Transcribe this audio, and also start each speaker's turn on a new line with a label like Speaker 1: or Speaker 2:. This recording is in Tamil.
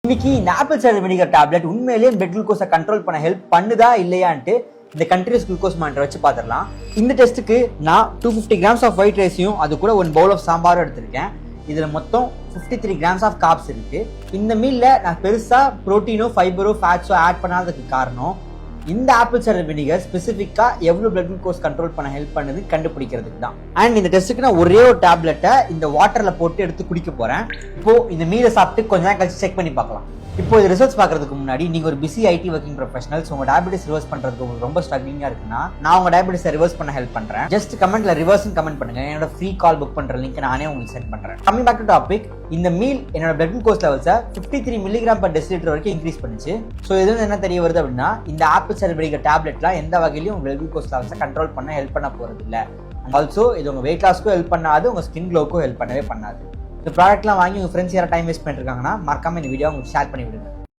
Speaker 1: இன்னைக்கு இந்த ஆப்பிள் சைடர் வினிகர் டேப்லெட் உண்மையிலேயே பிளட் குளுக்கோஸை கண்ட்ரோல் பண்ண ஹெல்ப் பண்ணுதா இல்லையான்ட்டு இந்த கண்டினியூஸ் குளுக்கோஸ் மானிட்டர் வச்சு பார்த்துடலாம். இந்த டெஸ்ட்டுக்கு நான் 250 கிராம்ஸ் ஆஃப் ஒயிட் ரைஸையும் அது கூட 1 பவுல் ஆஃப் சாம்பாரும் எடுத்திருக்கேன். இதில் மொத்தம் 53 கிராம்ஸ் ஆஃப் கார்ப்ஸ் இருக்கு. இந்த மீல்ல நான் பெருசாக ப்ரோட்டீனோ ஃபைபரோ ஃபேட்ஸோ ஆட் பண்ணாததுக்கு காரணம் இந்த ஆப்பிள் சைடர் வினிகர் ஸ்பெசிஃபிக்கா எவ்வளவு பிளட் குளுக்கோஸ் கண்ட்ரோல் பண்ண ஹெல்ப் பண்ணுது கண்டுபிடிக்கிறதுக்கு தான். அண்ட் இந்த டெஸ்ட்டுக்கு நான் ஒரே ஒரு டேப்லெட்டை இந்த வாட்டர்ல போட்டு எடுத்து குடிக்க போறேன். இப்போ இந்த மீலை சாப்பிட்டு கொஞ்ச நேரம் கழிச்சு செக் பண்ணி பார்க்கலாம். இப்போ இது ரிசர்ச் பார்க்கறதுக்கு முன்னாடி நீங்க ஒரு பிஸி ஐடி ஒர்க்கிங் ப்ரொஃபஷனல்ஸ் உங்க டயபிட்டிஸ் ரிவர்ஸ் பண்றதுக்கு உங்களுக்கு ரொம்ப ஸ்ட்ரகிளிங்கா இருக்குன்னா நான் உங்க டயபிட்டிஸை ரிவர்ஸ் பண்ண ஹெல்ப் பண்றேன். ஜஸ்ட் கமெண்ட்ல ரிவர்ஸ் கமெண்ட் பண்ணுங்க. என்னோட ஃப்ரீ கால் புக் பண்ற லிங்க் நானே உங்களுக்கு சென்ட் பண்றேன். கமிங் பேக் டு டாபிக், இந்த மீல் என்னோட பிளட் குளுக்கோஸ் லெவல்ஸை 53 மில்லிகிராம் பர் டெசிலிட்டர் வரைக்கும் இன்க்ரீஸ் பண்ணுச்சு. ஸோ இது என்ன தெரிய வருது அப்படின்னா இந்த ஆப்பிள் சைடர் வினிகர் டேப்லெட்லாம் எந்த வகையிலும் உங்க பிளட் குளுக்கோஸ் லெவல்ஸை கண்ட்ரோல் பண்ண ஹெல்ப் பண்ண போறது இல்லை. ஆல்சோ இது உங்க வெயிட் லாஸ்க்கும் ஹெல்ப் பண்ணாது, உங்க ஸ்கின் க்ளோக்கும் ஹெல்ப் பண்ணவே பண்ணாது. இந்த ப்ராடக்ட்லாம் வாங்கி உங்க ஃப்ரெண்ட்ஸ் யாராவது டைம் வேஸ்ட் பண்ணிருக்காங்கன்னா மறக்காம இந்த வீடியோ உங்களுக்கு ஷேர் பண்ணி விடுங்க.